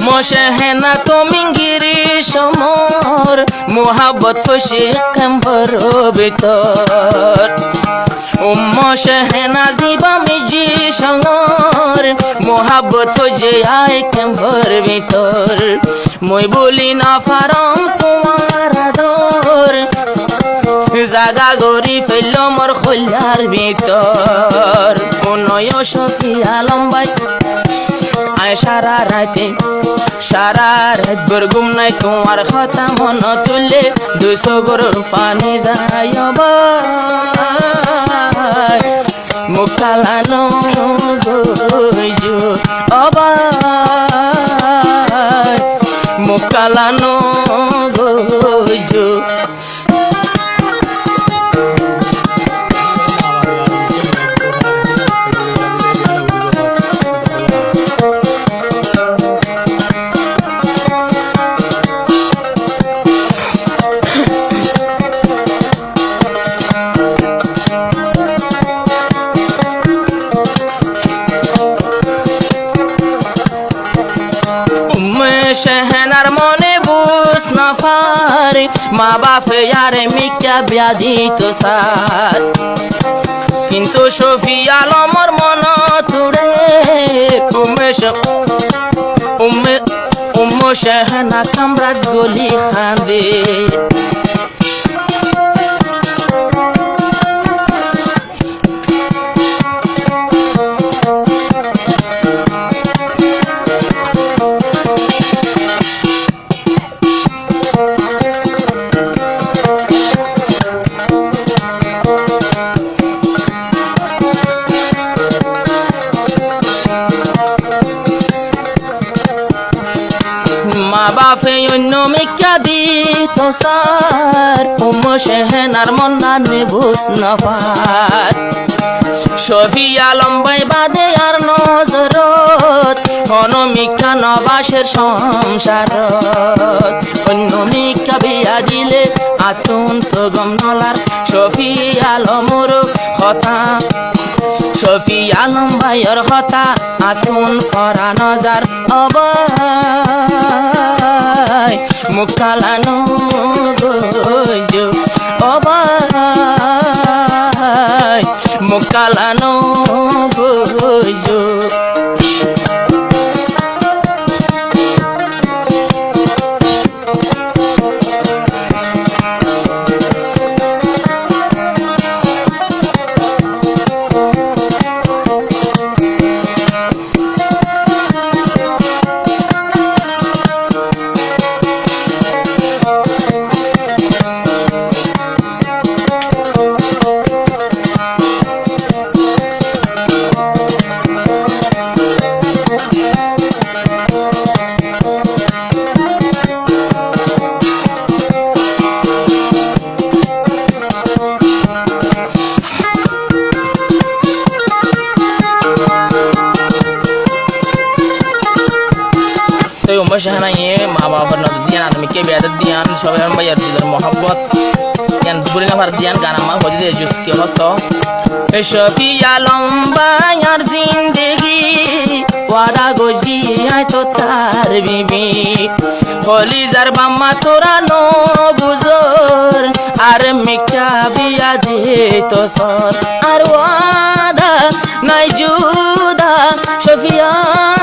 মশহেনা তুমি গিরি সমর মোহাব্বত খুশি কম্বর ভিতর মশহেনা জীবা মিজি সঙ্গর মোহাব্বত খুঁজে আয় কম্বর ভিতর মই বলি না ফারম তোমার আদর জাগা গরি ফেললো মোর খোলার ভিতর কোনয় সফি আলম ভাই আয় সারা রাত ঘুম নাই তোমার কথা মন তুলে 200 গরুর পানি যায় মুখালানো গইজু অবাই মুখালানো গইজু शहनार मने बुस ना पारे माँ बाप यारे मिक्या ब्याधी तो सार किंतु शफी आलमर मन तुरे उम्मे शहना कमरात गोली खांदे বাফে অন্য মিক্যা দি তো সার শহনার মন্নানে বুস না পার শফি আলম ভাই বাদে আর নজরত কোন মিক্যা নবাসের সংসারত অন্য মিক্যা বিয়া দিলে আতুন তো গম নলার শফি আলমর কথা শফি আলম ভাইয়ের কথা আতুন ফরা নজার অবাই মুখালানো গইজু অবাই মুখালানো গইজু शहना ये माँ बाप दियान आदमी के बेदत दियान सबै bayar दिलर मोहब्बत yang burin na diyan गाना मा हो दे जुस के हसो शफी आलम bayar जिंदगी वादा गोजी आय तो तार बीबी होली जार बाम्मा तोरा नो बुजोर आर मिक्या बिया दे तो सर आर वादा नाइ जुदा शफिया